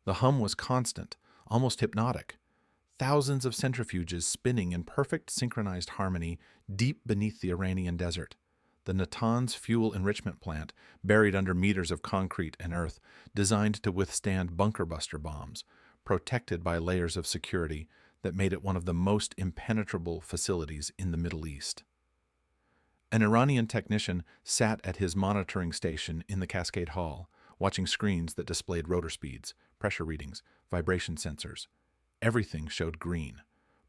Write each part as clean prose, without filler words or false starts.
The hum was constant, almost hypnotic. Thousands of centrifuges spinning in perfect synchronized harmony deep beneath the Iranian desert. The Natanz fuel enrichment plant, buried under meters of concrete and earth, designed to withstand bunker buster bombs, protected by layers of security that made it one of the most impenetrable facilities in the Middle East. An Iranian technician sat at his monitoring station in the Cascade Hall, watching screens that displayed rotor speeds, pressure readings, vibration sensors. Everything showed green,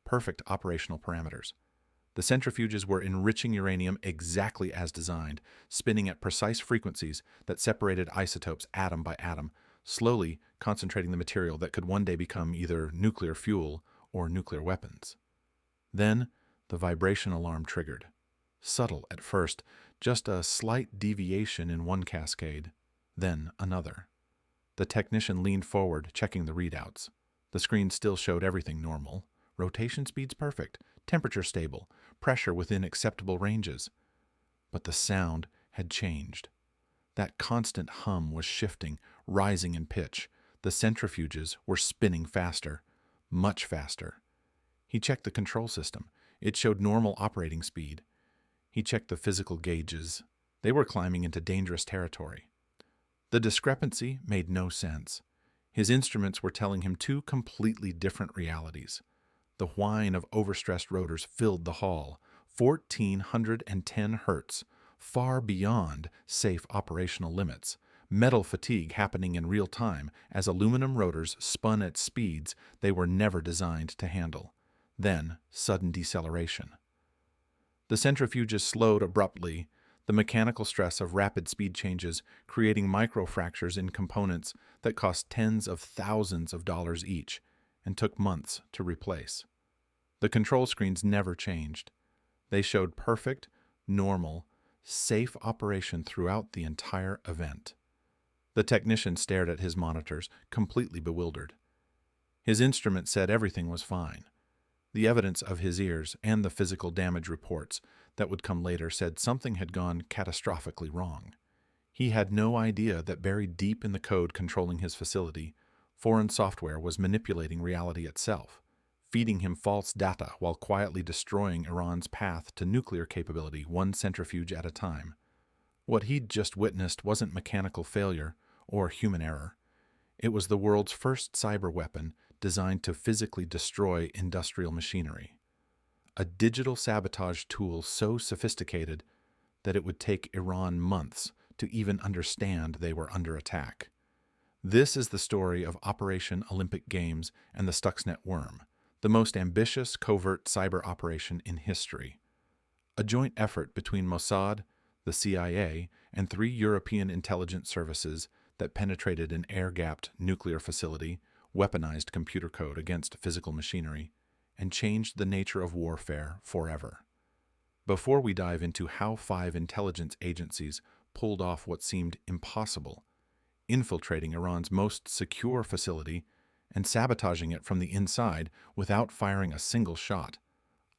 perfect operational parameters. The centrifuges were enriching uranium exactly as designed, spinning at precise frequencies that separated isotopes atom by atom, slowly concentrating the material that could one day become either nuclear fuel or nuclear weapons. Then, the vibration alarm triggered. Subtle at first, just a slight deviation in one cascade, then another. The technician leaned forward, checking the readouts. The screen still showed everything normal. Rotation speeds perfect, temperature stable, pressure within acceptable ranges. But the sound had changed. That constant hum was shifting, rising in pitch. The centrifuges were spinning faster, much faster. He checked the control system. It showed normal operating speed. He checked the physical gauges. They were climbing into dangerous territory. The discrepancy made no sense. His instruments were telling him two completely different realities. The whine of overstressed rotors filled the hall, 1,410 hertz, far beyond safe operational limits. Metal fatigue happening in real time as aluminum rotors spun at speeds they were never designed to handle. Then, sudden deceleration. The centrifuges slowed abruptly, the mechanical stress of rapid speed changes creating microfractures in components that cost tens of thousands of dollars each and took months to replace. The control screens never changed. They showed perfect, normal, safe operation throughout the entire event. The technician stared at his monitors, completely bewildered. His instrument said everything was fine. The evidence of his ears and the physical damage reports that would come later said something had gone catastrophically wrong. He had no idea that buried deep in the code controlling his facility, foreign software was manipulating reality itself, feeding him false data while quietly destroying Iran's path to nuclear capability one centrifuge at a time. What he'd just witnessed wasn't mechanical failure or human error. It was the world's first cyber weapon designed to physically destroy industrial machinery. A digital sabotage tool so sophisticated that it would take Iran months to even understand they were under attack. This is the story of Operation Olympic Games and the Stuxnet worm, the most ambitious covert cyber operation in history. A joint effort between Mossad, the CIA, and 3 European intelligence services that penetrated an air-gapped nuclear facility, weaponized computer code against physical machinery, and changed the nature of warfare forever. Before we dive into how 5 intelligence agencies pulled off what seemed impossible, infiltrating Iran's most secure facility and sabotaging it from the inside without firing a single shot,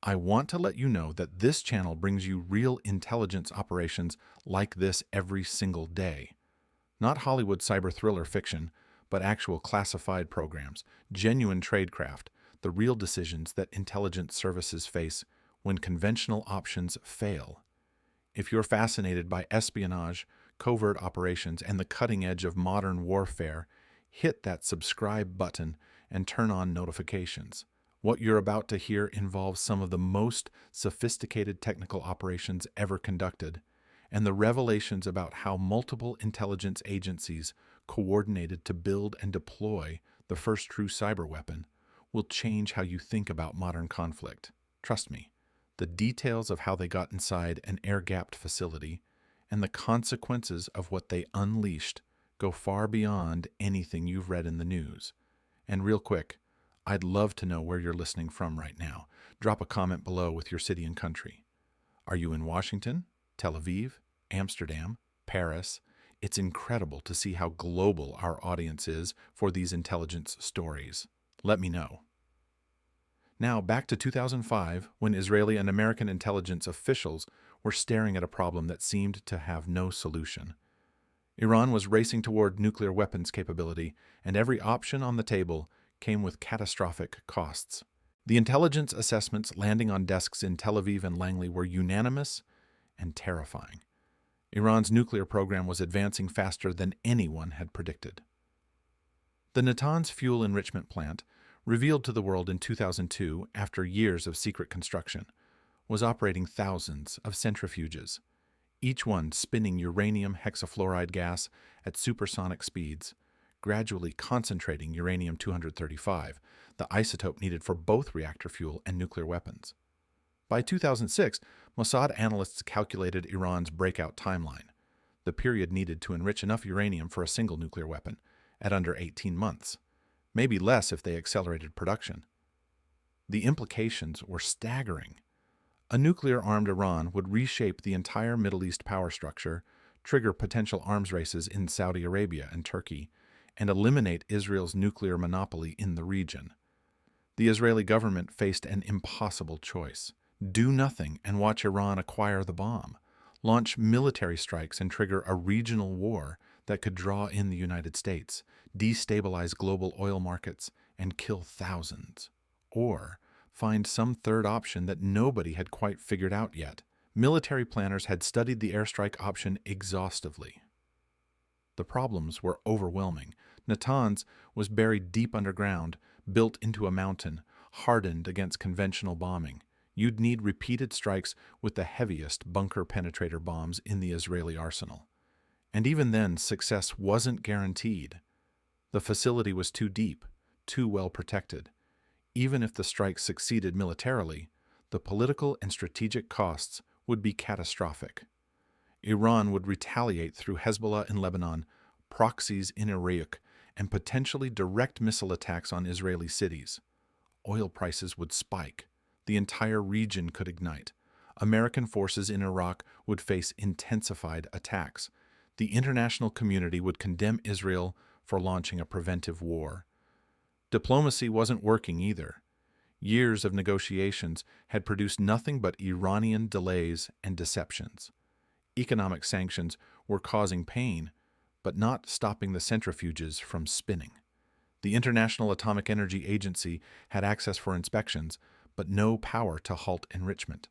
I want to let you know that this channel brings you real intelligence operations like this every single day. Not Hollywood cyber thriller fiction, but actual classified programs, genuine tradecraft, the real decisions that intelligence services face when conventional options fail. If you're fascinated by espionage, covert operations, and the cutting edge of modern warfare, hit that subscribe button and turn on notifications. What you're about to hear involves some of the most sophisticated technical operations ever conducted, and the revelations about how multiple intelligence agencies coordinated to build and deploy the first true cyber weapon will change how you think about modern conflict. Trust me, the details of how they got inside an air-gapped facility and the consequences of what they unleashed go far beyond anything you've read in the news. And real quick, I'd love to know where you're listening from right now. Drop a comment below with your city and country. Are you in Washington, Tel Aviv, Amsterdam, Paris? It's incredible to see how global our audience is for these intelligence stories. Let me know. Now, back to 2005, when Israeli and American intelligence officials were staring at a problem that seemed to have no solution. Iran was racing toward nuclear weapons capability, and every option on the table came with catastrophic costs. The intelligence assessments landing on desks in Tel Aviv and Langley were unanimous and terrifying. Iran's nuclear program was advancing faster than anyone had predicted. The Natanz fuel enrichment plant, revealed to the world in 2002 after years of secret construction, was operating thousands of centrifuges, each one spinning uranium hexafluoride gas at supersonic speeds, gradually concentrating uranium-235, the isotope needed for both reactor fuel and nuclear weapons. By 2006, Mossad analysts calculated Iran's breakout timeline, the period needed to enrich enough uranium for a single nuclear weapon, at under 18 months, maybe less if they accelerated production. The implications were staggering. A nuclear-armed Iran would reshape the entire Middle East power structure, trigger potential arms races in Saudi Arabia and Turkey, and eliminate Israel's nuclear monopoly in the region. The Israeli government faced an impossible choice: do nothing and watch Iran acquire the bomb, launch military strikes and trigger a regional war that could draw in the United States, destabilize global oil markets, and kill thousands. Or find some third option that nobody had quite figured out yet. Military planners had studied the airstrike option exhaustively. The problems were overwhelming. Natanz was buried deep underground, built into a mountain, hardened against conventional bombing. You'd need repeated strikes with the heaviest bunker penetrator bombs in the Israeli arsenal. And even then, success wasn't guaranteed. The facility was too deep, too well protected. Even if the strike succeeded militarily, the political and strategic costs would be catastrophic. Iran would retaliate through Hezbollah in Lebanon, proxies in Iraq, and potentially direct missile attacks on Israeli cities. Oil prices would spike. The entire region could ignite. American forces in Iraq would face intensified attacks. The international community would condemn Israel for launching a preventive war. Diplomacy wasn't working either. Years of negotiations had produced nothing but Iranian delays and deceptions. Economic sanctions were causing pain, but not stopping the centrifuges from spinning. The International Atomic Energy Agency had access for inspections, but no power to halt enrichment.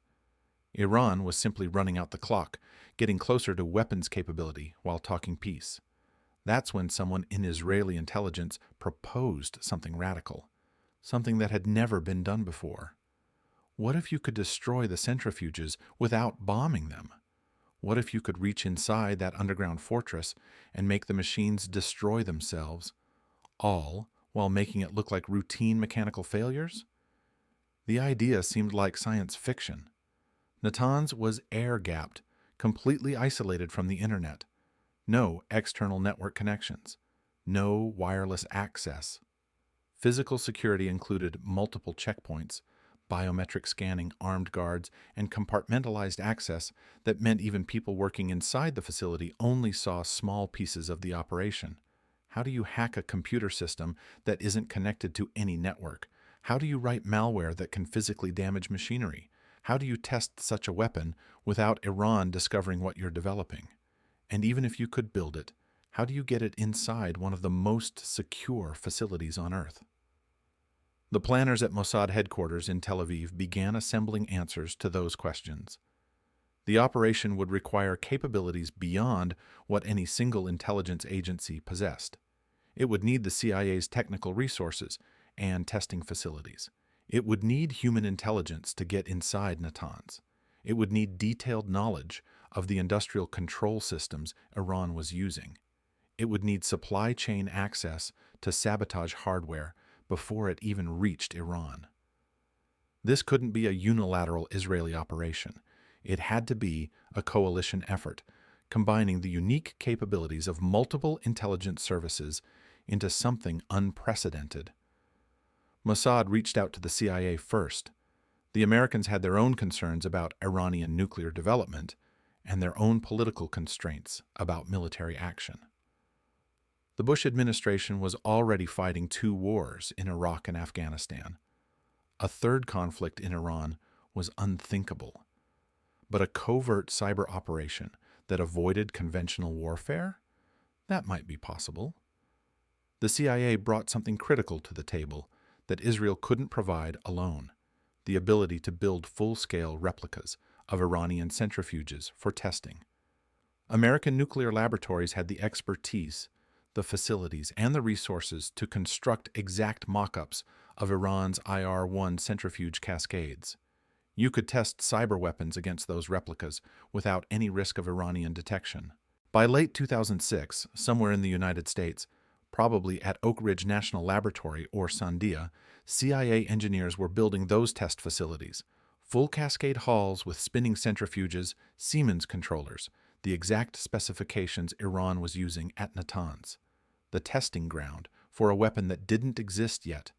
Iran was simply running out the clock, getting closer to weapons capability while talking peace. That's when someone in Israeli intelligence proposed something radical, something that had never been done before. What if you could destroy the centrifuges without bombing them? What if you could reach inside that underground fortress and make the machines destroy themselves, all while making it look like routine mechanical failures? The idea seemed like science fiction. Natanz was air-gapped, completely isolated from the internet. No external network connections. No wireless access. Physical security included multiple checkpoints, biometric scanning, armed guards, and compartmentalized access that meant even people working inside the facility only saw small pieces of the operation. How do you hack a computer system that isn't connected to any network? How do you write malware that can physically damage machinery? How do you test such a weapon without Iran discovering what you're developing? And even if you could build it, how do you get it inside one of the most secure facilities on Earth? The planners at Mossad headquarters in Tel Aviv began assembling answers to those questions. The operation would require capabilities beyond what any single intelligence agency possessed. It would need the CIA's technical resources and testing facilities. It would need human intelligence to get inside Natanz. It would need detailed knowledge of the industrial control systems Iran was using. It would need supply chain access to sabotage hardware before it even reached Iran. This couldn't be a unilateral Israeli operation. It had to be a coalition effort, combining the unique capabilities of multiple intelligence services into something unprecedented. Mossad reached out to the CIA first. The Americans had their own concerns about Iranian nuclear development and their own political constraints about military action. The Bush administration was already fighting 2 wars in Iraq and Afghanistan. A third conflict in Iran was unthinkable. But a covert cyber operation that avoided conventional warfare? That might be possible. The CIA brought something critical to the table that Israel couldn't provide alone: the ability to build full-scale replicas of Iranian centrifuges for testing. American nuclear laboratories had the expertise, the facilities, and the resources to construct exact mock-ups of Iran's IR-1 centrifuge cascades. You could test cyber weapons against those replicas without any risk of Iranian detection. By late 2006, somewhere in the United States, probably at Oak Ridge National Laboratory or Sandia, CIA engineers were building those test facilities: full cascade halls with spinning centrifuges, Siemens controllers, the exact specifications Iran was using at Natanz, the testing ground for a weapon that didn't exist yet.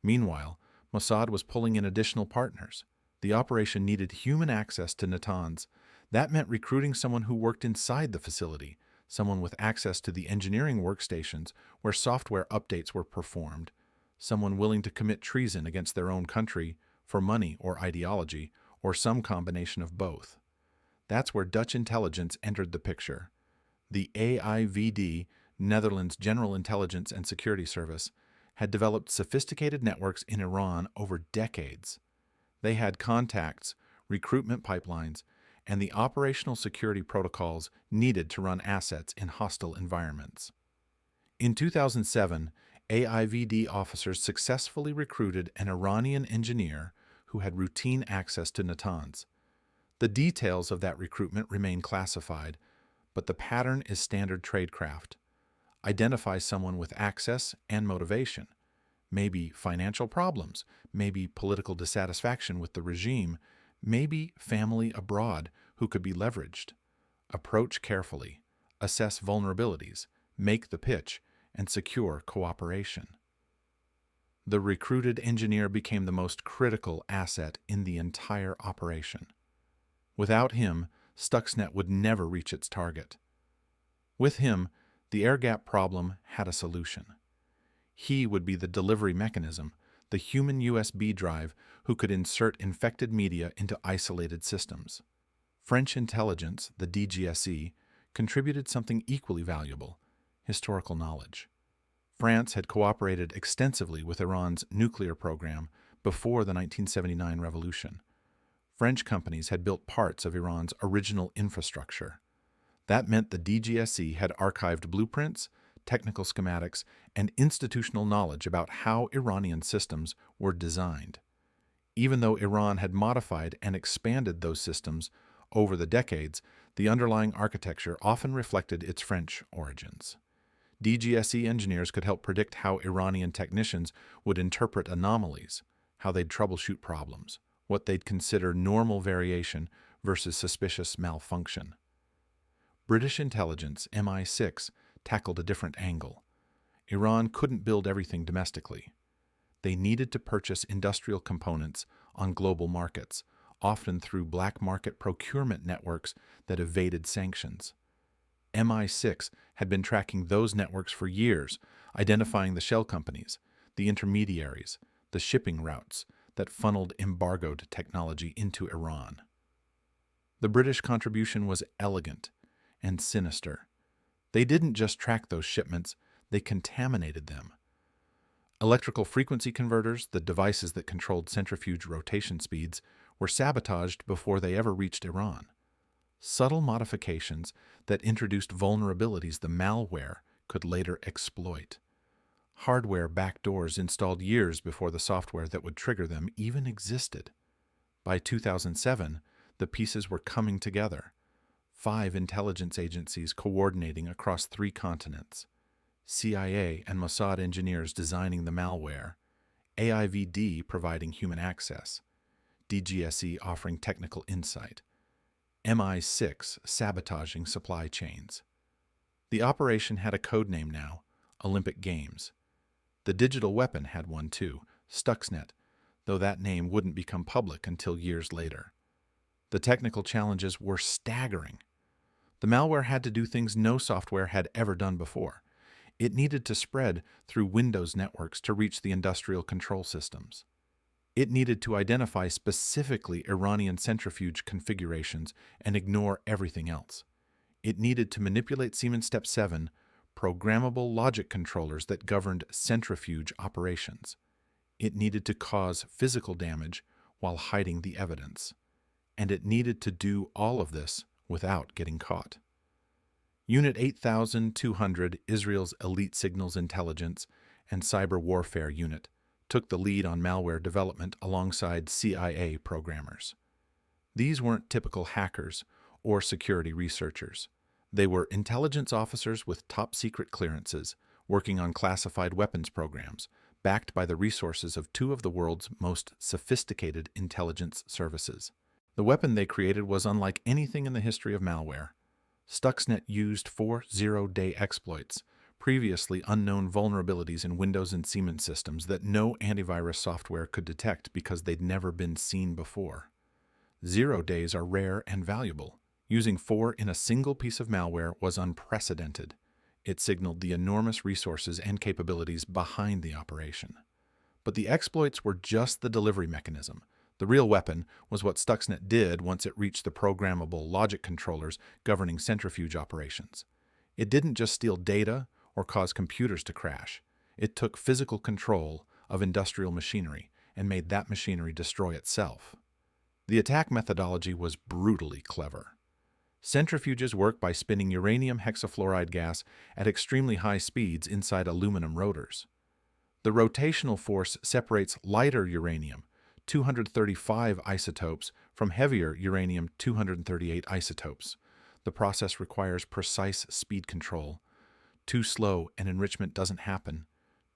Meanwhile, Mossad was pulling in additional partners. The operation needed human access to Natanz. That meant recruiting someone who worked inside the facility, someone with access to the engineering workstations where software updates were performed, someone willing to commit treason against their own country for money or ideology, or some combination of both. That's where Dutch intelligence entered the picture. The AIVD, Netherlands General Intelligence and Security Service, had developed sophisticated networks in Iran over decades. They had contacts, recruitment pipelines, and the operational security protocols needed to run assets in hostile environments. In 2007, AIVD officers successfully recruited an Iranian engineer who had routine access to Natanz. The details of that recruitment remain classified, but the pattern is standard tradecraft. Identify someone with access and motivation, maybe financial problems, maybe political dissatisfaction with the regime, maybe family abroad who could be leveraged. Approach carefully, assess vulnerabilities, make the pitch, and secure cooperation. The recruited engineer became the most critical asset in the entire operation. Without him, Stuxnet would never reach its target. With him, the air gap problem had a solution. He would be the delivery mechanism, the human USB drive who could insert infected media into isolated systems. French intelligence, the DGSE, contributed something equally valuable: historical knowledge. France had cooperated extensively with Iran's nuclear program before the 1979 revolution. French companies had built parts of Iran's original infrastructure. That meant the DGSE had archived blueprints, technical schematics, and institutional knowledge about how Iranian systems were designed. Even though Iran had modified and expanded those systems over the decades, the underlying architecture often reflected its French origins. DGSE engineers could help predict how Iranian technicians would interpret anomalies, how they'd troubleshoot problems, what they'd consider normal variation versus suspicious malfunction. British intelligence, MI6, tackled a different angle. Iran couldn't build everything domestically. They needed to purchase industrial components on global markets, often through black market procurement networks that evaded sanctions. MI6 had been tracking those networks for years, identifying the shell companies, the intermediaries, the shipping routes that funneled embargoed technology into Iran. The British contribution was elegant and sinister. They didn't just track those shipments, they contaminated them. Electrical frequency converters, the devices that controlled centrifuge rotation speeds, were sabotaged before they ever reached Iran. Subtle modifications that introduced vulnerabilities the malware could later exploit. Hardware backdoors installed years before the software that would trigger them even existed. By 2007, the pieces were coming together. 5 intelligence agencies coordinating across 3 continents. CIA and Mossad engineers designing the malware. AIVD providing human access. DGSE offering technical insight. MI6 sabotaging supply chains. The operation had a code name now: Olympic Games. The digital weapon had one too, Stuxnet, though that name wouldn't become public until years later. The technical challenges were staggering. The malware had to do things no software had ever done before. It needed to spread through Windows networks to reach the industrial control systems. It needed to identify specifically Iranian centrifuge configurations and ignore everything else. It needed to manipulate Siemens Step 7, programmable logic controllers that governed centrifuge operations. It needed to cause physical damage while hiding the evidence. And it needed to do all of this without getting caught. Unit 8200, Israel's elite signals intelligence and cyber warfare unit, took the lead on malware development alongside CIA programmers. These weren't typical hackers or security researchers. They were intelligence officers with top-secret clearances, working on classified weapons programs, backed by the resources of two of the world's most sophisticated intelligence services. The weapon they created was unlike anything in the history of malware. Stuxnet used 4 zero-day exploits, previously unknown vulnerabilities in Windows and Siemens systems that no antivirus software could detect because they'd never been seen before. 0 days are rare and valuable. Using 4 in a single piece of malware was unprecedented. It signaled the enormous resources and capabilities behind the operation. But the exploits were just the delivery mechanism. The real weapon was what Stuxnet did once it reached the programmable logic controllers governing centrifuge operations. It didn't just steal data or cause computers to crash. It took physical control of industrial machinery and made that machinery destroy itself. The attack methodology was brutally clever. Centrifuges work by spinning uranium hexafluoride gas at extremely high speeds inside aluminum rotors. The rotational force separates lighter uranium, 235 isotopes, from heavier uranium-238 isotopes. The process requires precise speed control. Too slow and enrichment doesn't happen.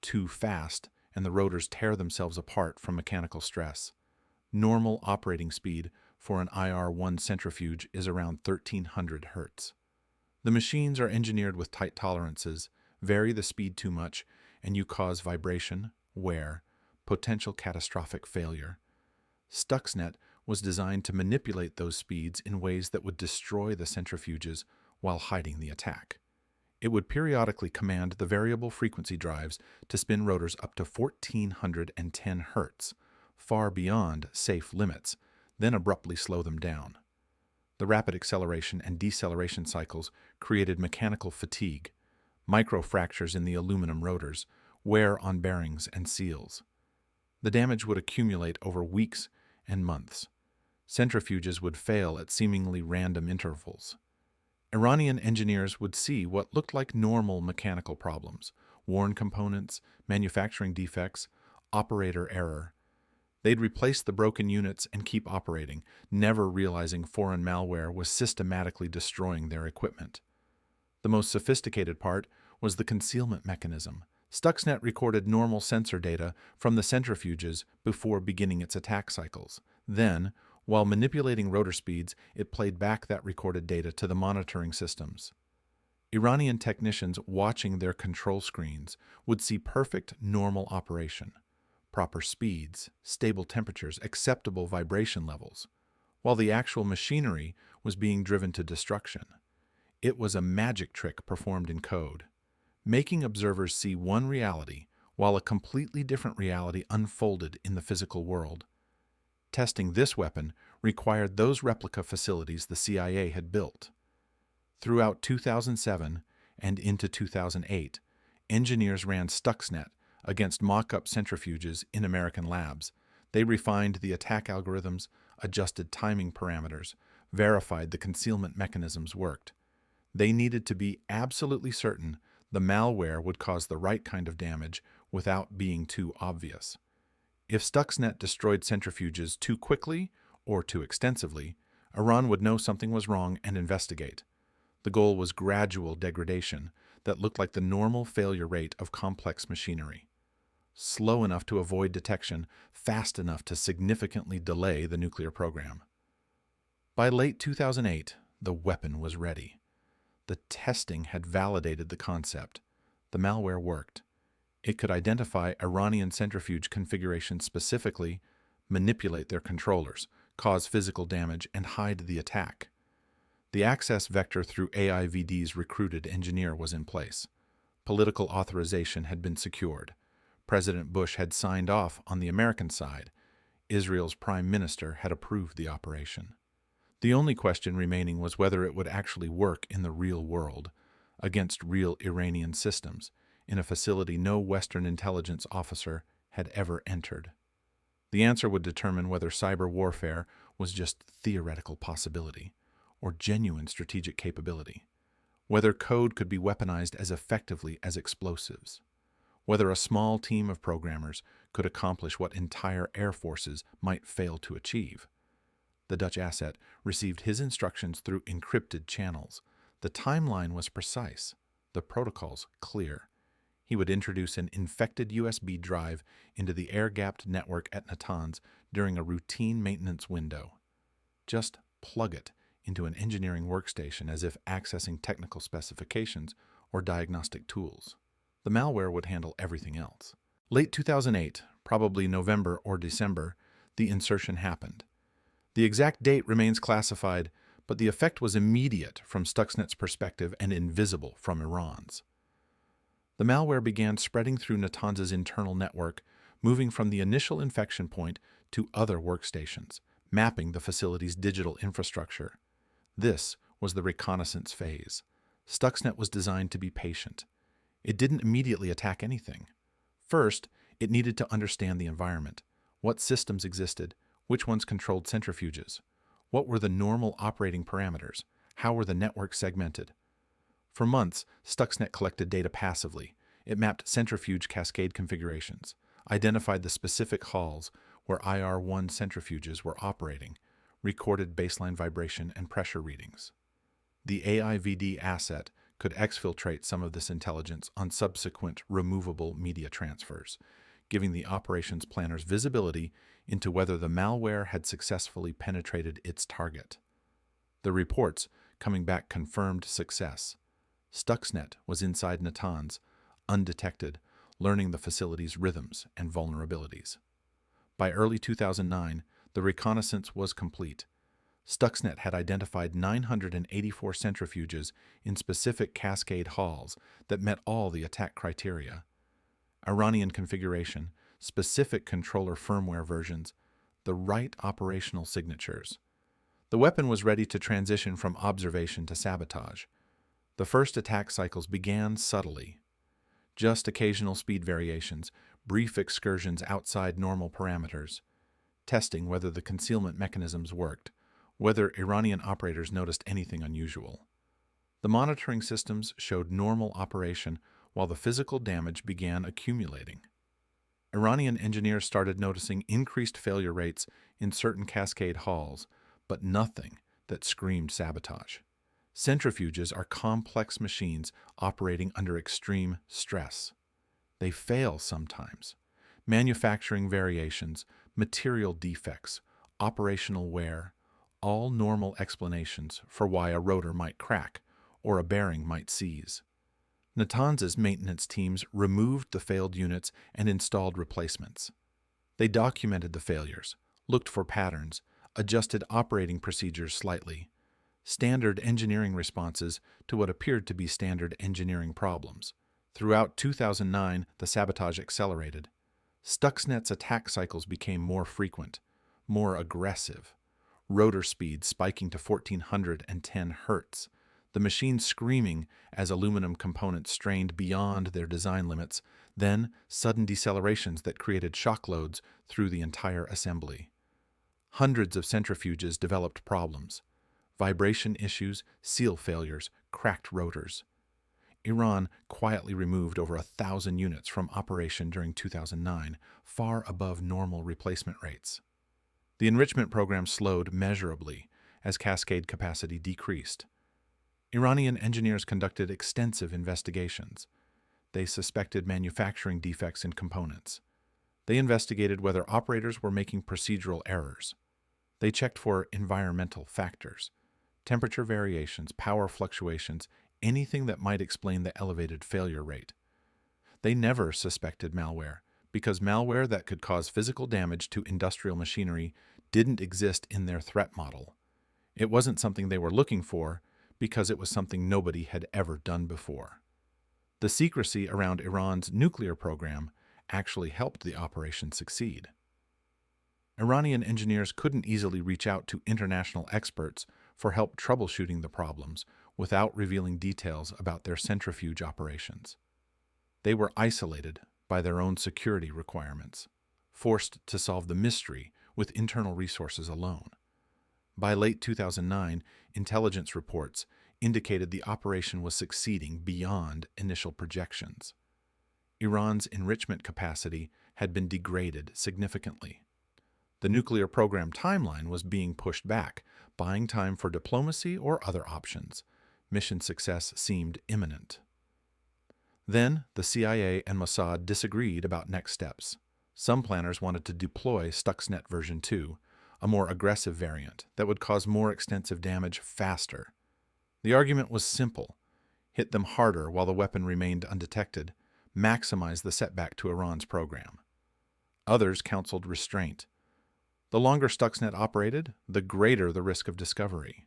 Too fast and the rotors tear themselves apart from mechanical stress. Normal operating speed for an IR-1 centrifuge is around 1300 Hertz. The machines are engineered with tight tolerances, vary the speed too much, and you cause vibration, wear, potential catastrophic failure. Stuxnet was designed to manipulate those speeds in ways that would destroy the centrifuges while hiding the attack. It would periodically command the variable frequency drives to spin rotors up to 1410 Hertz, far beyond safe limits, then abruptly slow them down. The rapid acceleration and deceleration cycles created mechanical fatigue, microfractures in the aluminum rotors, wear on bearings and seals. The damage would accumulate over weeks and months. Centrifuges would fail at seemingly random intervals. Iranian engineers would see what looked like normal mechanical problems: worn components, manufacturing defects, operator error. They'd replace the broken units and keep operating, never realizing foreign malware was systematically destroying their equipment. The most sophisticated part was the concealment mechanism. Stuxnet recorded normal sensor data from the centrifuges before beginning its attack cycles. Then, while manipulating rotor speeds, it played back that recorded data to the monitoring systems. Iranian technicians watching their control screens would see perfect normal operation, proper speeds, stable temperatures, acceptable vibration levels, while the actual machinery was being driven to destruction. It was a magic trick performed in code, making observers see one reality while a completely different reality unfolded in the physical world. Testing this weapon required those replica facilities the CIA had built. Throughout 2007 and into 2008, engineers ran Stuxnet against mock-up centrifuges in American labs. They refined the attack algorithms, adjusted timing parameters, verified the concealment mechanisms worked. They needed to be absolutely certain the malware would cause the right kind of damage without being too obvious. If Stuxnet destroyed centrifuges too quickly or too extensively, Iran would know something was wrong and investigate. The goal was gradual degradation that looked like the normal failure rate of complex machinery. Slow enough to avoid detection, fast enough to significantly delay the nuclear program. By late 2008, the weapon was ready. The testing had validated the concept. The malware worked. It could identify Iranian centrifuge configurations specifically, manipulate their controllers, cause physical damage, and hide the attack. The access vector through AIVD's recruited engineer was in place. Political authorization had been secured. President Bush had signed off on the American side. Israel's prime minister had approved the operation. The only question remaining was whether it would actually work in the real world. against real Iranian systems in a facility no Western intelligence officer had ever entered. The answer would determine whether cyber warfare was just theoretical possibility or genuine strategic capability, whether code could be weaponized as effectively as explosives, whether a small team of programmers could accomplish what entire air forces might fail to achieve. The Dutch asset received his instructions through encrypted channels. The timeline was precise, the protocols clear. He would introduce an infected USB drive into the air-gapped network at Natanz during a routine maintenance window. Just plug it into an engineering workstation as if accessing technical specifications or diagnostic tools. The malware would handle everything else. Late 2008, probably November or December, the insertion happened. The exact date remains classified, but the effect was immediate from Stuxnet's perspective and invisible from Iran's. The malware began spreading through Natanz's internal network, moving from the initial infection point to other workstations, mapping the facility's digital infrastructure. This was the reconnaissance phase. Stuxnet was designed to be patient. It didn't immediately attack anything. First, it needed to understand the environment. What systems existed? Which ones controlled centrifuges? What were the normal operating parameters? How were the networks segmented? For months, Stuxnet collected data passively. It mapped centrifuge cascade configurations, identified the specific halls where IR-1 centrifuges were operating, recorded baseline vibration and pressure readings. The AIVD asset could exfiltrate some of this intelligence on subsequent removable media transfers, giving the operations planners visibility into whether the malware had successfully penetrated its target. The reports coming back confirmed success. Stuxnet was inside Natanz, undetected, learning the facility's rhythms and vulnerabilities. By early 2009, the reconnaissance was complete. Stuxnet had identified 984 centrifuges in specific cascade halls that met all the attack criteria. Iranian configuration, specific controller firmware versions, the right operational signatures. The weapon was ready to transition from observation to sabotage. The first attack cycles began subtly. Just occasional speed variations, brief excursions outside normal parameters, testing whether the concealment mechanisms worked, whether Iranian operators noticed anything unusual. The monitoring systems showed normal operation while the physical damage began accumulating. Iranian engineers started noticing increased failure rates in certain cascade halls, but nothing that screamed sabotage. Centrifuges are complex machines operating under extreme stress. They fail sometimes. Manufacturing variations, material defects, operational wear, all normal explanations for why a rotor might crack or a bearing might seize. Natanz's maintenance teams removed the failed units and installed replacements. They documented the failures, looked for patterns, adjusted operating procedures slightly, standard engineering responses to what appeared to be standard engineering problems. Throughout 2009, the sabotage accelerated. Stuxnet's attack cycles became more frequent, more aggressive, rotor speed spiking to 1410 hertz, the machine screaming as aluminum components strained beyond their design limits, then sudden decelerations that created shock loads through the entire assembly. Hundreds of centrifuges developed problems. Vibration issues, seal failures, cracked rotors. Iran quietly removed over 1,000 units from operation during 2009, far above normal replacement rates. The enrichment program slowed measurably as cascade capacity decreased. Iranian engineers conducted extensive investigations. They suspected manufacturing defects in components. They investigated whether operators were making procedural errors. They checked for environmental factors, temperature variations, power fluctuations, anything that might explain the elevated failure rate. They never suspected malware, because malware that could cause physical damage to industrial machinery didn't exist in their threat model. It wasn't something they were looking for, because it was something nobody had ever done before. The secrecy around Iran's nuclear program actually helped the operation succeed. Iranian engineers couldn't easily reach out to international experts for help troubleshooting the problems without revealing details about their centrifuge operations. They were isolated by their own security requirements, forced to solve the mystery with internal resources alone. By late 2009, intelligence reports indicated the operation was succeeding beyond initial projections. Iran's enrichment capacity had been degraded significantly. The nuclear program timeline was being pushed back, buying time for diplomacy or other options. Mission success seemed imminent. Then, the CIA and Mossad disagreed about next steps. Some planners wanted to deploy Stuxnet version 2, a more aggressive variant that would cause more extensive damage faster. The argument was simple: hit them harder while the weapon remained undetected, maximize the setback to Iran's program. Others counseled restraint. The longer Stuxnet operated, the greater the risk of discovery.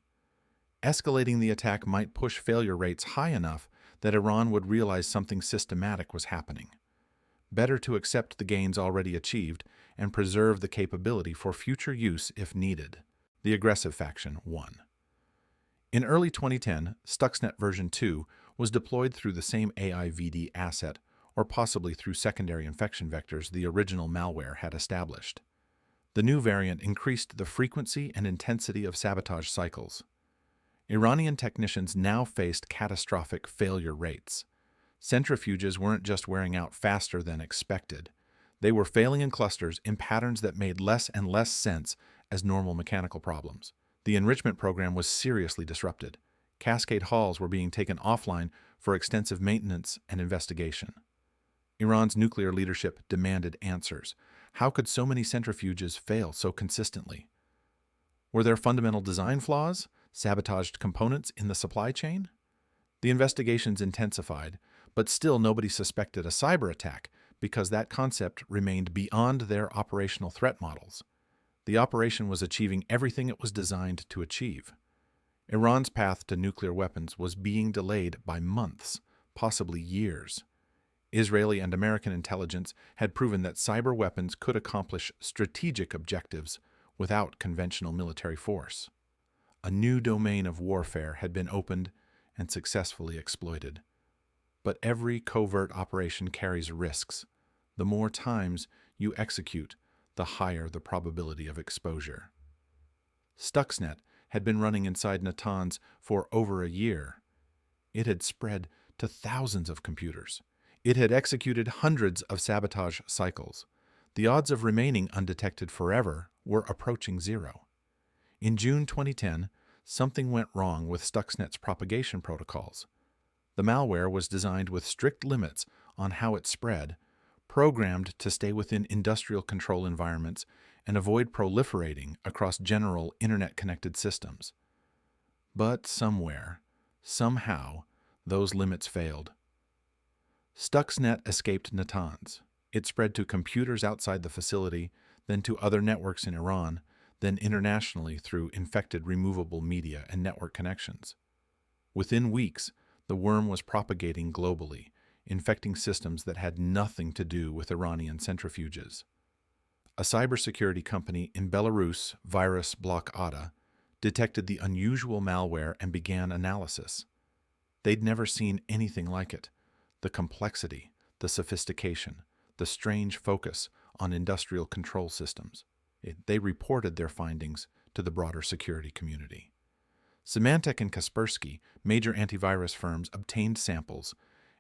Escalating the attack might push failure rates high enough that Iran would realize something systematic was happening. Better to accept the gains already achieved and preserve the capability for future use if needed. The aggressive faction won. In early 2010, Stuxnet version 2 was deployed through the same AIVD asset, or possibly through secondary infection vectors the original malware had established. The new variant increased the frequency and intensity of sabotage cycles. Iranian technicians now faced catastrophic failure rates. Centrifuges weren't just wearing out faster than expected. They were failing in clusters in patterns that made less and less sense as normal mechanical problems. The enrichment program was seriously disrupted. Cascade halls were being taken offline for extensive maintenance and investigation. Iran's nuclear leadership demanded answers. How could so many centrifuges fail so consistently? Were there fundamental design flaws? Sabotaged components in the supply chain? The investigations intensified, but still nobody suspected a cyber attack because that concept remained beyond their operational threat models. The operation was achieving everything it was designed to achieve. Iran's path to nuclear weapons was being delayed by months, possibly years. Israeli and American intelligence had proven that cyber weapons could accomplish strategic objectives without conventional military force. A new domain of warfare had been opened and successfully exploited. But every covert operation carries risks. The more times you execute, the higher the probability of exposure. Stuxnet had been running inside Natanz for over a year. It had spread to thousands of computers. It had executed hundreds of sabotage cycles. The odds of remaining undetected forever were approaching zero. In June 2010, something went wrong with Stuxnet's propagation protocols. The malware was designed with strict limits on how it spread, programmed to stay within industrial control environments and avoid proliferating across general internet-connected systems. But somewhere, somehow, those limits failed. Stuxnet escaped Natanz. It spread to computers outside the facility, then to other networks in Iran, then internationally through infected removable media and network connections. Within weeks, the worm was propagating globally, infecting systems that had nothing to do with Iranian centrifuges. A cybersecurity company in Belarus, Virus Blockada, detected the unusual malware and began analysis. They'd never seen anything like it. The complexity, the sophistication, the strange focus on industrial control systems. They reported their findings to the broader security community. Symantec and Kaspersky, major antivirus firms, obtained samples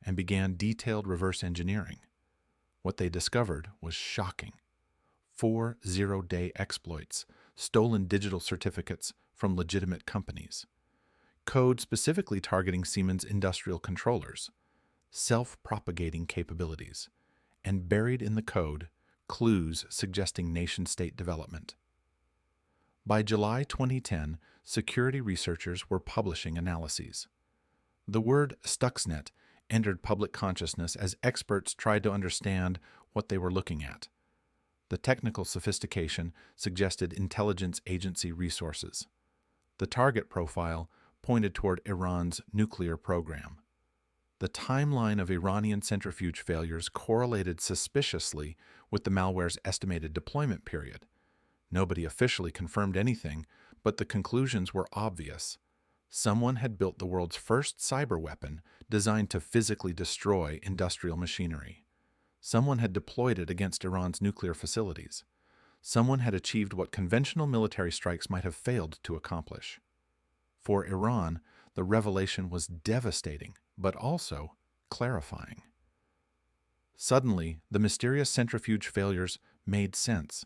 and began detailed reverse engineering. What they discovered was shocking. 4 zero-day exploits, stolen digital certificates from legitimate companies, code specifically targeting Siemens industrial controllers, self-propagating capabilities, and buried in the code, clues suggesting nation-state development. By July 2010, security researchers were publishing analyses. The word Stuxnet entered public consciousness as experts tried to understand what they were looking at. The technical sophistication suggested intelligence agency resources. The target profile pointed toward Iran's nuclear program. The timeline of Iranian centrifuge failures correlated suspiciously with the malware's estimated deployment period. Nobody officially confirmed anything, but the conclusions were obvious. Someone had built the world's first cyber weapon designed to physically destroy industrial machinery. Someone had deployed it against Iran's nuclear facilities. Someone had achieved what conventional military strikes might have failed to accomplish. For Iran, the revelation was devastating, but also clarifying. Suddenly, the mysterious centrifuge failures made sense.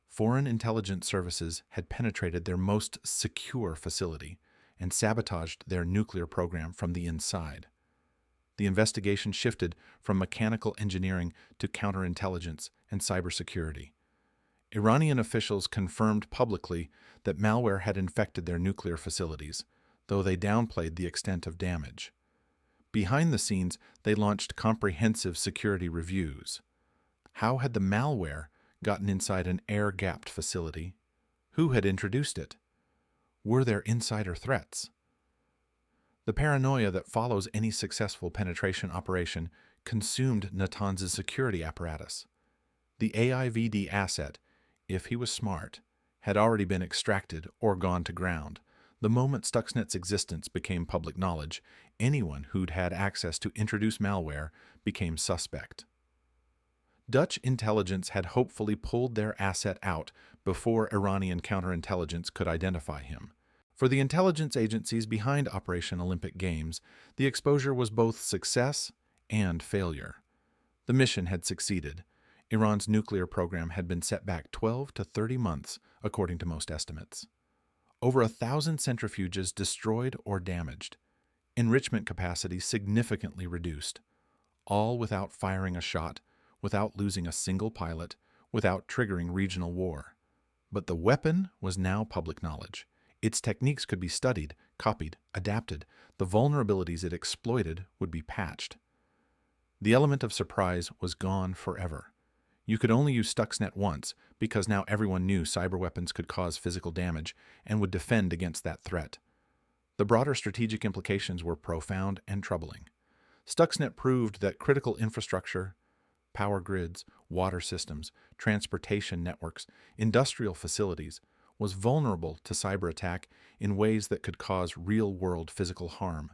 Foreign intelligence services had penetrated their most secure facility and sabotaged their nuclear program from the inside. The investigation shifted from mechanical engineering to counterintelligence and cybersecurity. Iranian officials confirmed publicly that malware had infected their nuclear facilities, though they downplayed the extent of damage. Behind the scenes, they launched comprehensive security reviews. How had the malware gotten inside an air-gapped facility? Who had introduced it? Were there insider threats? The paranoia that follows any successful penetration operation consumed Natanz's security apparatus. The AIVD asset, if he was smart, had already been extracted or gone to ground. The moment Stuxnet's existence became public knowledge, anyone who'd had access to introduce malware became suspect. Dutch intelligence had hopefully pulled their asset out before Iranian counterintelligence could identify him. For the intelligence agencies behind Operation Olympic Games, the exposure was both success and failure. The mission had succeeded. Iran's nuclear program had been set back 12 to 30 months, according to most estimates. Over 1,000 centrifuges destroyed or damaged. Enrichment capacity significantly reduced. All without firing a shot, without losing a single pilot, without triggering regional war. But the weapon was now public knowledge. Its techniques could be studied, copied, adapted. The vulnerabilities it exploited would be patched. The element of surprise was gone forever. You could only use Stuxnet once because now everyone knew cyber weapons could cause physical damage and would defend against that threat. The broader strategic implications were profound and troubling. Stuxnet proved that critical infrastructure, power grids, water systems, transportation networks, industrial facilities, was vulnerable to cyber attack in ways that could cause real-world physical harm.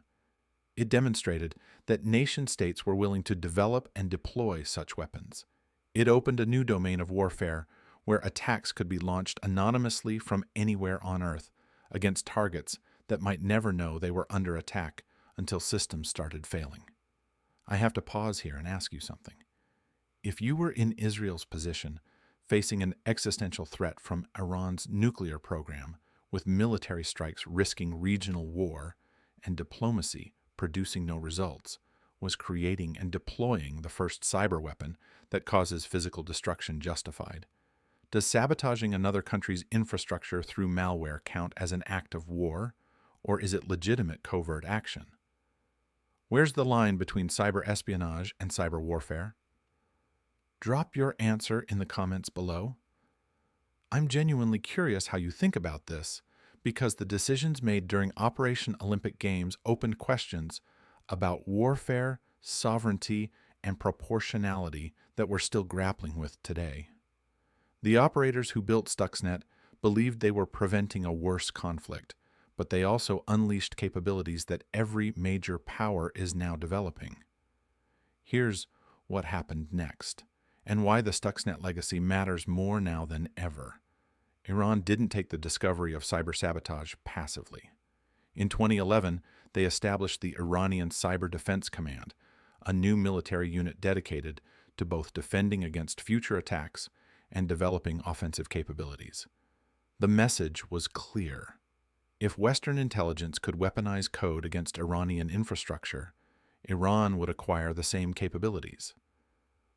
It demonstrated that nation-states were willing to develop and deploy such weapons. It opened a new domain of warfare where attacks could be launched anonymously from anywhere on Earth against targets that might never know they were under attack until systems started failing. I have to pause here and ask you something. If you were in Israel's position, facing an existential threat from Iran's nuclear program, with military strikes risking regional war and diplomacy producing no results, was creating and deploying the first cyber weapon that causes physical destruction justified? Does sabotaging another country's infrastructure through malware count as an act of war, or is it legitimate covert action? Where's the line between cyber espionage and cyber warfare? Drop your answer in the comments below. I'm genuinely curious how you think about this, because the decisions made during Operation Olympic Games opened questions about warfare, sovereignty, and proportionality that we're still grappling with today. The operators who built Stuxnet believed they were preventing a worse conflict, but they also unleashed capabilities that every major power is now developing. Here's what happened next, and why the Stuxnet legacy matters more now than ever. Iran didn't take the discovery of cyber sabotage passively. In 2011, they established the Iranian Cyber Defense Command, a new military unit dedicated to both defending against future attacks and developing offensive capabilities. The message was clear. If Western intelligence could weaponize code against Iranian infrastructure, Iran would acquire the same capabilities.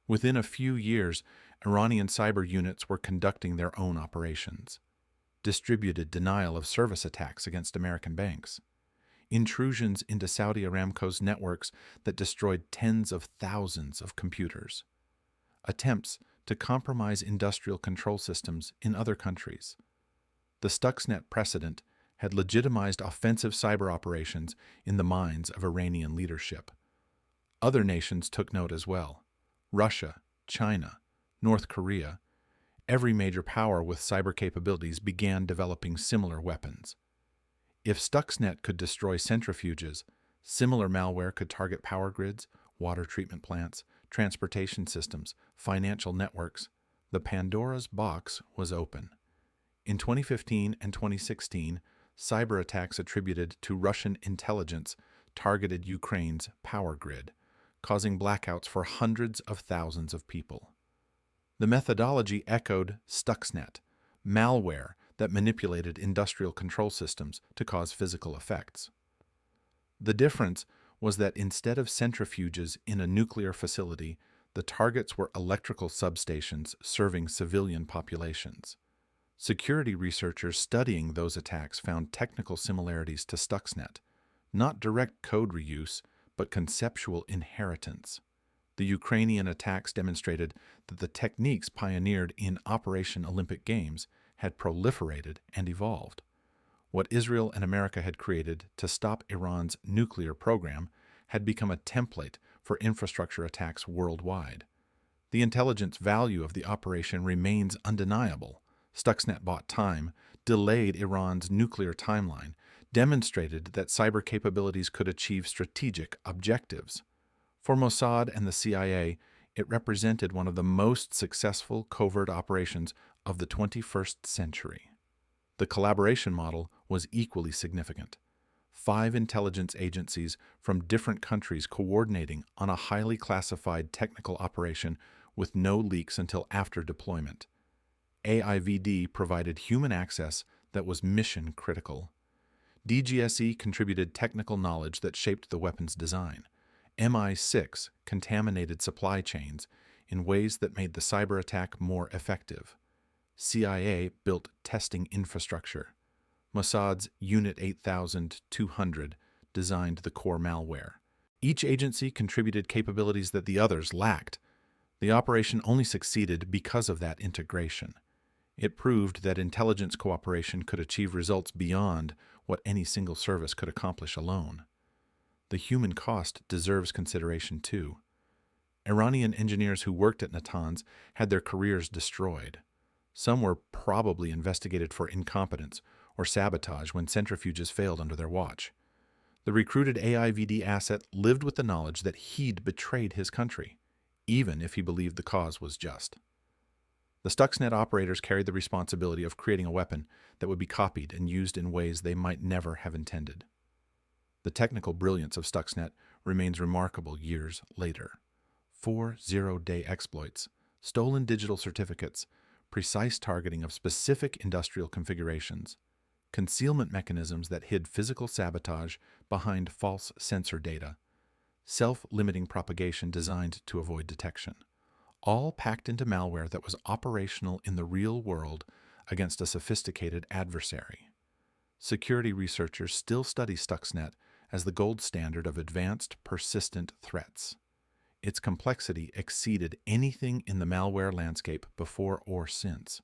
Within a few years, Iranian cyber units were conducting their own operations. Distributed denial of service attacks against American banks. Intrusions into Saudi Aramco's networks that destroyed tens of thousands of computers. Attempts to compromise industrial control systems in other countries. The Stuxnet precedent had legitimized offensive cyber operations in the minds of Iranian leadership. Other nations took note as well. Russia, China, North Korea, every major power with cyber capabilities began developing similar weapons. If Stuxnet could destroy centrifuges, similar malware could target power grids, water treatment plants, transportation systems, financial networks. The Pandora's box was open. In 2015 and 2016, cyber attacks attributed to Russian intelligence targeted Ukraine's power grid, causing blackouts for hundreds of thousands of people. The methodology echoed Stuxnet, malware that manipulated industrial control systems to cause physical effects. The difference was that instead of centrifuges in a nuclear facility, the targets were electrical substations serving civilian populations. Security researchers studying those attacks found technical similarities to Stuxnet, not direct code reuse, but conceptual inheritance. The Ukrainian attacks demonstrated that the techniques pioneered in Operation Olympic Games had proliferated and evolved. What Israel and America had created to stop Iran's nuclear program had become a template for infrastructure attacks worldwide. The intelligence value of the operation remains undeniable. Stuxnet bought time, delayed Iran's nuclear timeline, demonstrated that cyber capabilities could achieve strategic objectives. For Mossad and the CIA, it represented one of the most successful covert operations of the 21st century. The collaboration model was equally significant. 5 intelligence agencies from different countries coordinating on a highly classified technical operation with no leaks until after deployment. AIVD provided human access that was mission critical. DGSE contributed technical knowledge that shaped the weapon's design. MI6 contaminated supply chains in ways that made the cyber attack more effective. CIA built testing infrastructure. Mossad's Unit 8200 designed the core malware. Each agency contributed capabilities that the others lacked. The operation only succeeded because of that integration. It proved that intelligence cooperation could achieve results beyond what any single service could accomplish alone. The human cost deserves consideration too. Iranian engineers who worked at Natanz had their careers destroyed. Some were probably investigated for incompetence or sabotage when centrifuges failed under their watch. The recruited AIVD asset lived with the knowledge that he'd betrayed his country, even if he believed the cause was just. The Stuxnet operators carried the responsibility of creating a weapon that would be copied and used in ways they might never have intended. The technical brilliance of Stuxnet remains remarkable years later. 4 zero-day exploits, stolen digital certificates, precise targeting of specific industrial configurations, concealment mechanisms that hid physical sabotage behind false sensor data, self-limiting propagation designed to avoid detection, all packed into malware that was operational in the real world against a sophisticated adversary. Security researchers still study Stuxnet as the gold standard of advanced, persistent threats. Its complexity exceeded anything in the malware landscape before or since.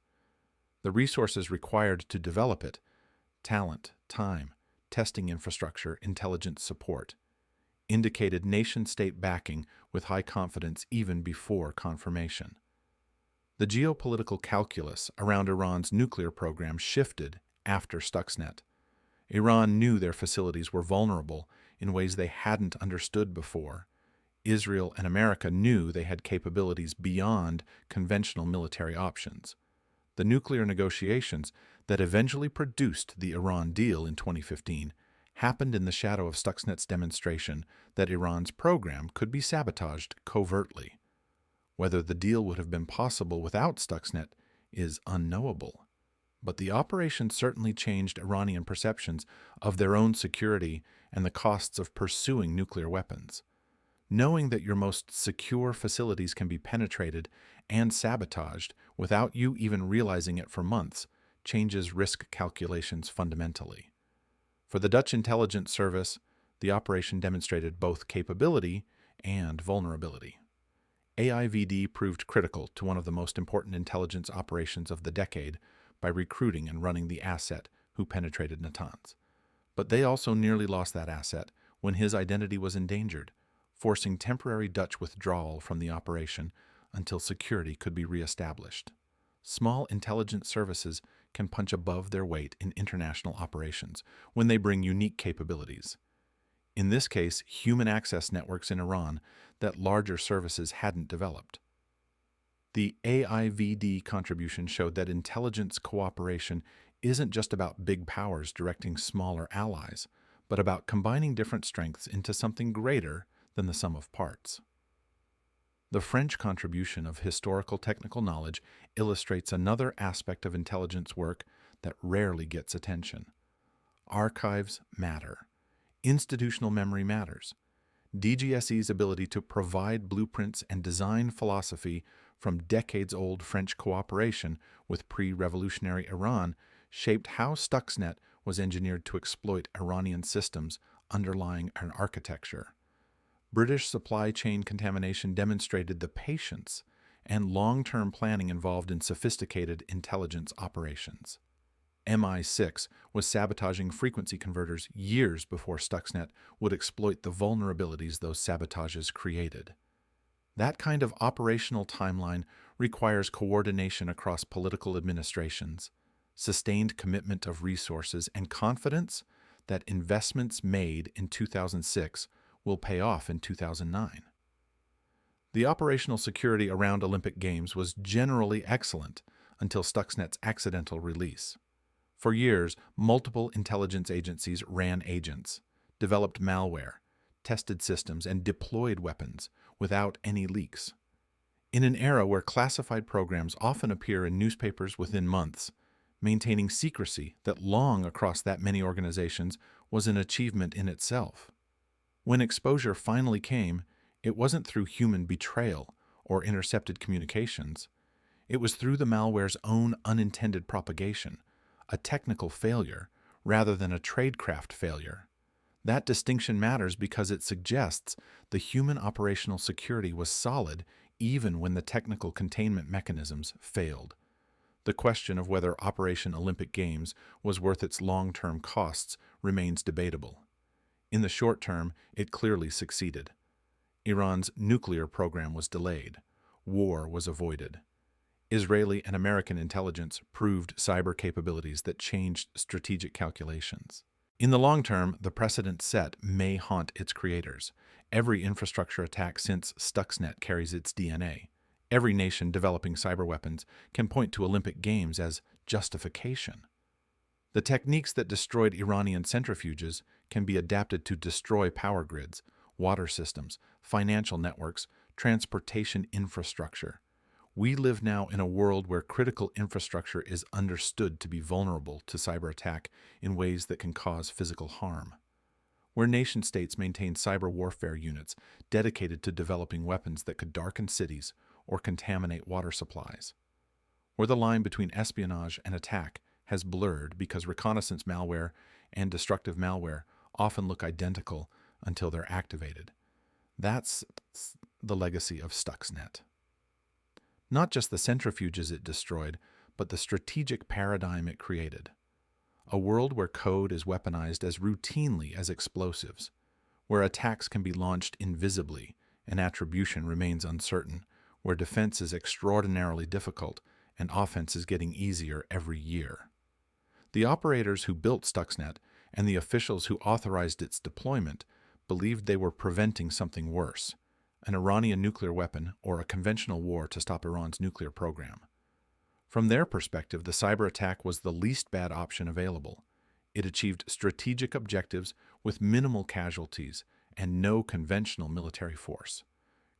The resources required to develop it, talent, time, testing infrastructure, intelligence support, indicated nation-state backing with high confidence even before confirmation. The geopolitical calculus around Iran's nuclear program shifted after Stuxnet. Iran knew their facilities were vulnerable in ways they hadn't understood before. Israel and America knew they had capabilities beyond conventional military options. The nuclear negotiations that eventually produced the Iran deal in 2015 happened in the shadow of Stuxnet's demonstration that Iran's program could be sabotaged covertly. Whether the deal would have been possible without Stuxnet is unknowable. But the operation certainly changed Iranian perceptions of their own security and the costs of pursuing nuclear weapons. Knowing that your most secure facilities can be penetrated and sabotaged without you even realizing it for months changes risk calculations fundamentally. For the Dutch intelligence service, the operation demonstrated both capability and vulnerability. AIVD proved critical to one of the most important intelligence operations of the decade by recruiting and running the asset who penetrated Natanz. But they also nearly lost that asset when his identity was endangered, forcing temporary Dutch withdrawal from the operation until security could be reestablished. Small intelligence services can punch above their weight in international operations when they bring unique capabilities. In this case, human access networks in Iran that larger services hadn't developed. The AIVD contribution showed that intelligence cooperation isn't just about big powers directing smaller allies, but about combining different strengths into something greater than the sum of parts. The French contribution of historical technical knowledge illustrates another aspect of intelligence work that rarely gets attention. Archives matter. Institutional memory matters. DGSE's ability to provide blueprints and design philosophy from decades-old French cooperation with pre-revolutionary Iran shaped how Stuxnet was engineered to exploit Iranian systems underlying an architecture. British supply chain contamination demonstrated the patience and long-term planning involved in sophisticated intelligence operations. MI6 was sabotaging frequency converters years before Stuxnet would exploit the vulnerabilities those sabotages created. That kind of operational timeline requires coordination across political administrations, sustained commitment of resources, and confidence that investments made in 2006 will pay off in 2009. The operational security around Olympic Games was generally excellent until Stuxnet's accidental release. For years, multiple intelligence agencies ran agents, developed malware, tested systems, and deployed weapons without any leaks. In an era where classified programs often appear in newspapers within months, maintaining secrecy that long across that many organizations was an achievement in itself. When exposure finally came, it wasn't through human betrayal or intercepted communications. It was through the malware's own unintended propagation, a technical failure rather than a tradecraft failure. That distinction matters because it suggests the human operational security was solid even when the technical containment mechanisms failed. The question of whether Operation Olympic Games was worth its long-term costs remains debatable. In the short term, it clearly succeeded. Iran's nuclear program was delayed. War was avoided. Israeli and American intelligence proved cyber capabilities that changed strategic calculations. In the long term, the precedent set may haunt its creators. Every infrastructure attack since Stuxnet carries its DNA. Every nation developing cyber weapons can point to Olympic Games as justification. The techniques that destroyed Iranian centrifuges can be adapted to destroy power grids, water systems, financial networks, transportation infrastructure. We live now in a world where critical infrastructure is understood to be vulnerable to cyber attack in ways that can cause physical harm. Where nation-states maintain cyber warfare units dedicated to developing weapons that could darken cities or contaminate water supplies. Where the line between espionage and attack has blurred because reconnaissance malware and destructive malware often look identical until they're activated. That's the legacy of Stuxnet. Not just the centrifuges it destroyed, but the strategic paradigm it created. A world where code is weaponized as routinely as explosives, where attacks can be launched invisibly and attribution remains uncertain, where defense is extraordinarily difficult and offense is getting easier every year. The operators who built Stuxnet and the officials who authorized its deployment believed they were preventing something worse, an Iranian nuclear weapon or a conventional war to stop Iran's nuclear program. From their perspective, the cyber attack was the least bad option available. It achieved strategic objectives with minimal casualties and no conventional military force.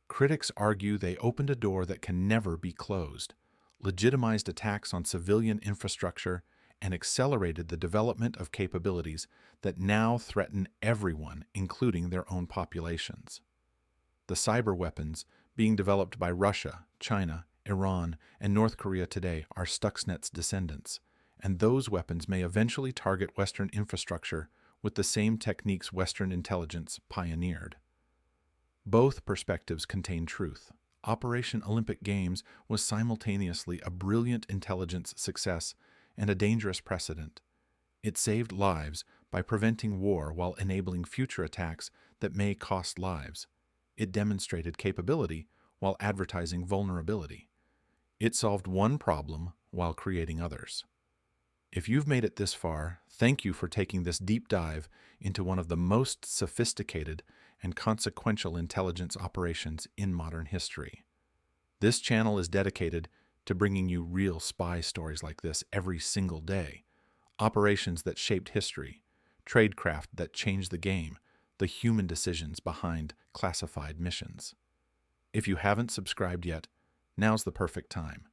Critics argue they opened a door that can never be closed, legitimized attacks on civilian infrastructure, and accelerated the development of capabilities that now threaten everyone, including their own populations. The cyber weapons being developed by Russia, China, Iran, and North Korea today are Stuxnet's descendants, and those weapons may eventually target Western infrastructure with the same techniques Western intelligence pioneered. Both perspectives contain truth. Operation Olympic Games was simultaneously a brilliant intelligence success and a dangerous precedent. It saved lives by preventing war while enabling future attacks that may cost lives. It demonstrated capability while advertising vulnerability. It solved one problem while creating others. If you've made it this far, thank you for taking this deep dive into one of the most sophisticated and consequential intelligence operations in modern history. This channel is dedicated to bringing you real spy stories like this every single day, operations that shaped history, tradecraft that changed the game, the human decisions behind classified missions. If you haven't subscribed yet, now's the perfect time.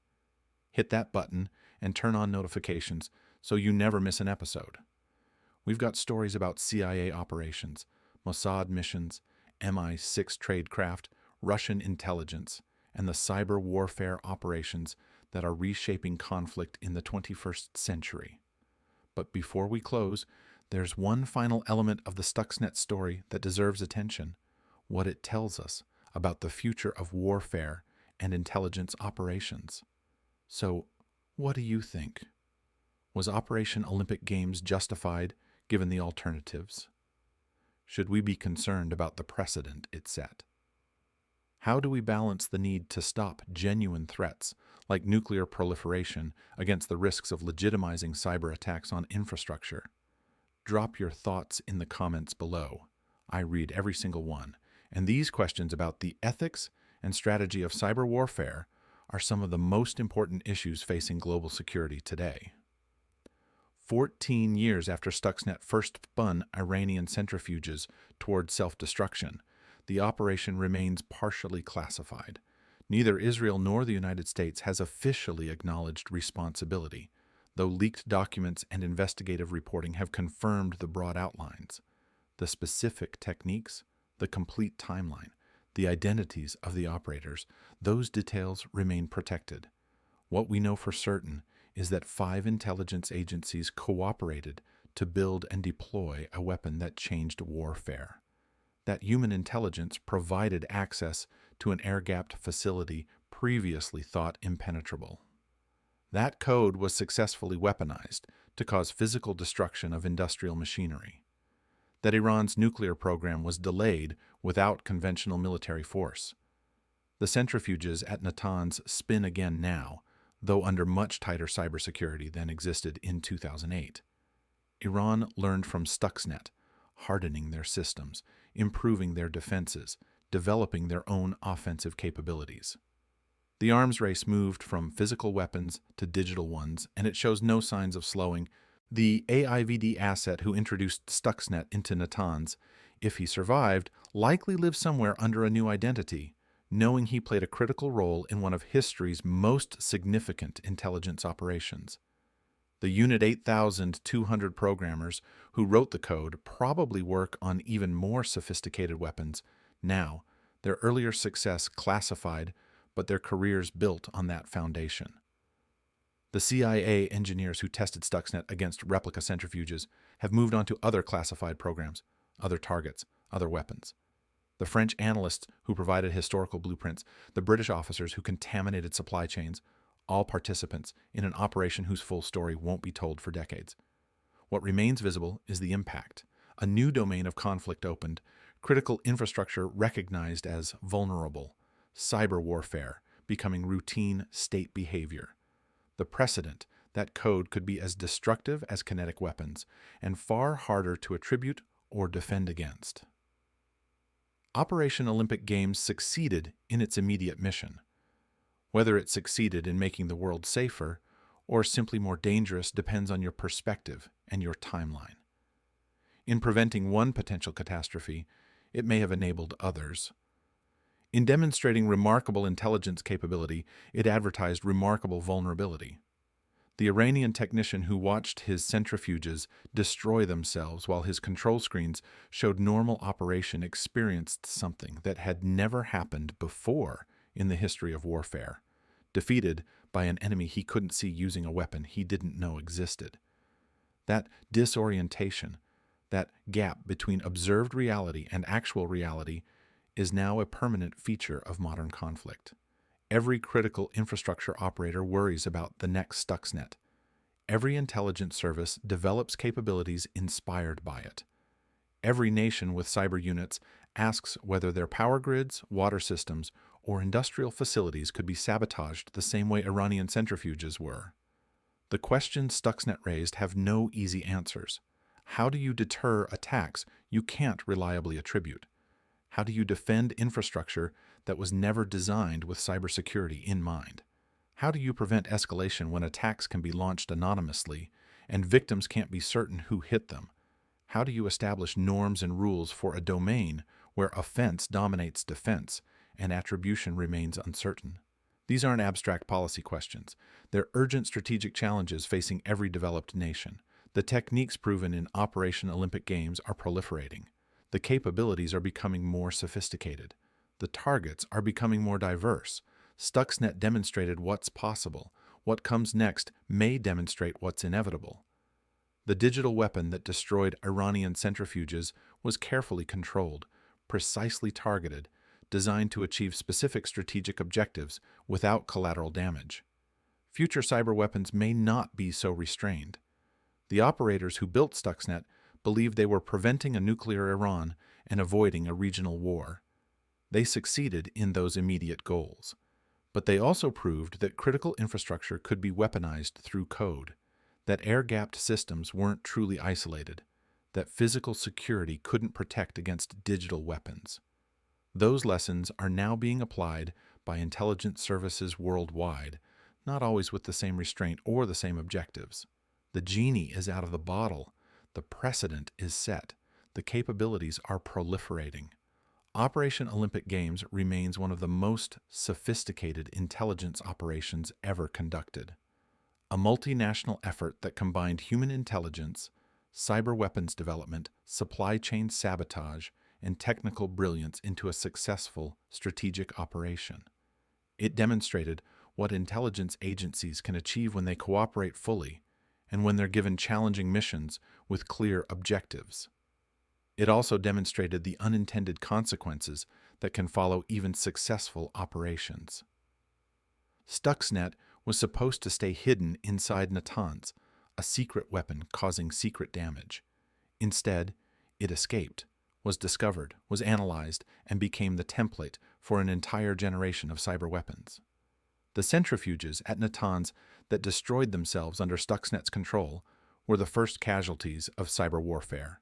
Hit that button and turn on notifications so you never miss an episode. We've got stories about CIA operations, Mossad missions, MI6 tradecraft, Russian intelligence, and the cyber warfare operations that are reshaping conflict in the 21st century. But before we close, there's one final element of the Stuxnet story that deserves attention: what it tells us about the future of warfare and intelligence operations. So, what do you think? Was Operation Olympic Games justified given the alternatives? Should we be concerned about the precedent it set? How do we balance the need to stop genuine threats like nuclear proliferation against the risks of legitimizing cyber attacks on infrastructure? Drop your thoughts in the comments below. I read every single one, and these questions about the ethics and strategy of cyber warfare are some of the most important issues facing global security today. 14 years after Stuxnet first spun Iranian centrifuges toward self-destruction, the operation remains partially classified. Neither Israel nor the United States has officially acknowledged responsibility, though leaked documents and investigative reporting have confirmed the broad outlines. The specific techniques, the complete timeline, the identities of the operators, those details remain protected. What we know for certain is that 5 intelligence agencies cooperated to build and deploy a weapon that changed warfare. That human intelligence provided access to an air-gapped facility previously thought impenetrable. That code was successfully weaponized to cause physical destruction of industrial machinery. That Iran's nuclear program was delayed without conventional military force. The centrifuges at Natanz spin again now, though under much tighter cybersecurity than existed in 2008. Iran learned from Stuxnet, hardening their systems, improving their defenses, developing their own offensive capabilities. The arms race moved from physical weapons to digital ones, and it shows no signs of slowing. The AIVD asset who introduced Stuxnet into Natanz, if he survived, likely lived somewhere under a new identity, knowing he played a critical role in one of history's most significant intelligence operations. The Unit 8200 programmers who wrote the code probably work on even more sophisticated weapons now, their earlier success classified, but their careers built on that foundation. The CIA engineers who tested Stuxnet against replica centrifuges have moved on to other classified programs, other targets, other weapons. The French analysts who provided historical blueprints, the British officers who contaminated supply chains, all participants in an operation whose full story won't be told for decades. What remains visible is the impact. A new domain of conflict opened, critical infrastructure recognized as vulnerable, cyber warfare becoming routine state behavior. The precedent, that code could be as destructive as kinetic weapons, and far harder to attribute or defend against. Operation Olympic Games succeeded in its immediate mission. Whether it succeeded in making the world safer or simply more dangerous depends on your perspective and your timeline. In preventing one potential catastrophe, it may have enabled others. In demonstrating remarkable intelligence capability, it advertised remarkable vulnerability. The Iranian technician who watched his centrifuges destroy themselves while his control screens showed normal operation experienced something that had never happened before in the history of warfare, defeated by an enemy he couldn't see using a weapon he didn't know existed. That disorientation, that gap between observed reality and actual reality, is now a permanent feature of modern conflict. Every critical infrastructure operator worries about the next Stuxnet. Every intelligence service develops capabilities inspired by it. Every nation with cyber units asks whether their power grids, water systems, or industrial facilities could be sabotaged the same way Iranian centrifuges were. The questions Stuxnet raised have no easy answers. How do you deter attacks you can't reliably attribute? How do you defend infrastructure that was never designed with cybersecurity in mind? How do you prevent escalation when attacks can be launched anonymously and victims can't be certain who hit them? How do you establish norms and rules for a domain where offense dominates defense and attribution remains uncertain? These aren't abstract policy questions. They're urgent strategic challenges facing every developed nation. The techniques proven in Operation Olympic Games are proliferating. The capabilities are becoming more sophisticated. The targets are becoming more diverse. Stuxnet demonstrated what's possible. What comes next may demonstrate what's inevitable. The digital weapon that destroyed Iranian centrifuges was carefully controlled, precisely targeted, designed to achieve specific strategic objectives without collateral damage. Future cyber weapons may not be so restrained. The operators who built Stuxnet believed they were preventing a nuclear Iran and avoiding a regional war. They succeeded in those immediate goals. But they also proved that critical infrastructure could be weaponized through code, that air-gapped systems weren't truly isolated, that physical security couldn't protect against digital weapons. Those lessons are now being applied by intelligence services worldwide, not always with the same restraint or the same objectives. The genie is out of the bottle. The precedent is set. The capabilities are proliferating. Operation Olympic Games remains one of the most sophisticated intelligence operations ever conducted. A multinational effort that combined human intelligence, cyber weapons development, supply chain sabotage, and technical brilliance into a successful strategic operation. It demonstrated what intelligence agencies can achieve when they cooperate fully and when they're given challenging missions with clear objectives. It also demonstrated the unintended consequences that can follow even successful operations. Stuxnet was supposed to stay hidden inside Natanz, a secret weapon causing secret damage. Instead, it escaped, was discovered, was analyzed, and became the template for an entire generation of cyber weapons. The centrifuges at Natanz that destroyed themselves under Stuxnet's control were the first casualties of cyber warfare.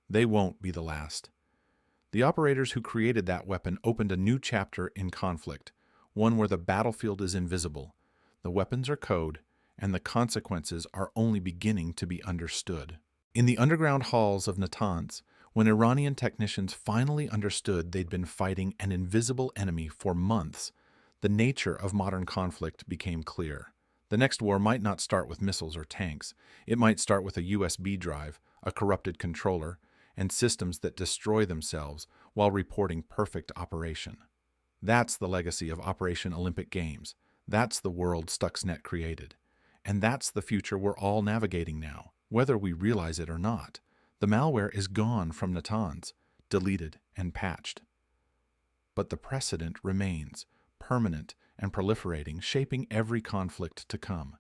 They won't be the last. The operators who created that weapon opened a new chapter in conflict, one where the battlefield is invisible, the weapons are code, and the consequences are only beginning to be understood. In the underground halls of Natanz, when Iranian technicians finally understood they'd been fighting an invisible enemy for months, the nature of modern conflict became clear. The next war might not start with missiles or tanks. It might start with a USB drive, a corrupted controller, and systems that destroy themselves while reporting perfect operation. That's the legacy of Operation Olympic Games. That's the world Stuxnet created. And that's the future we're all navigating now, whether we realize it or not. The malware is gone from Natanz, deleted and patched. But the precedent remains, permanent and proliferating, shaping every conflict to come.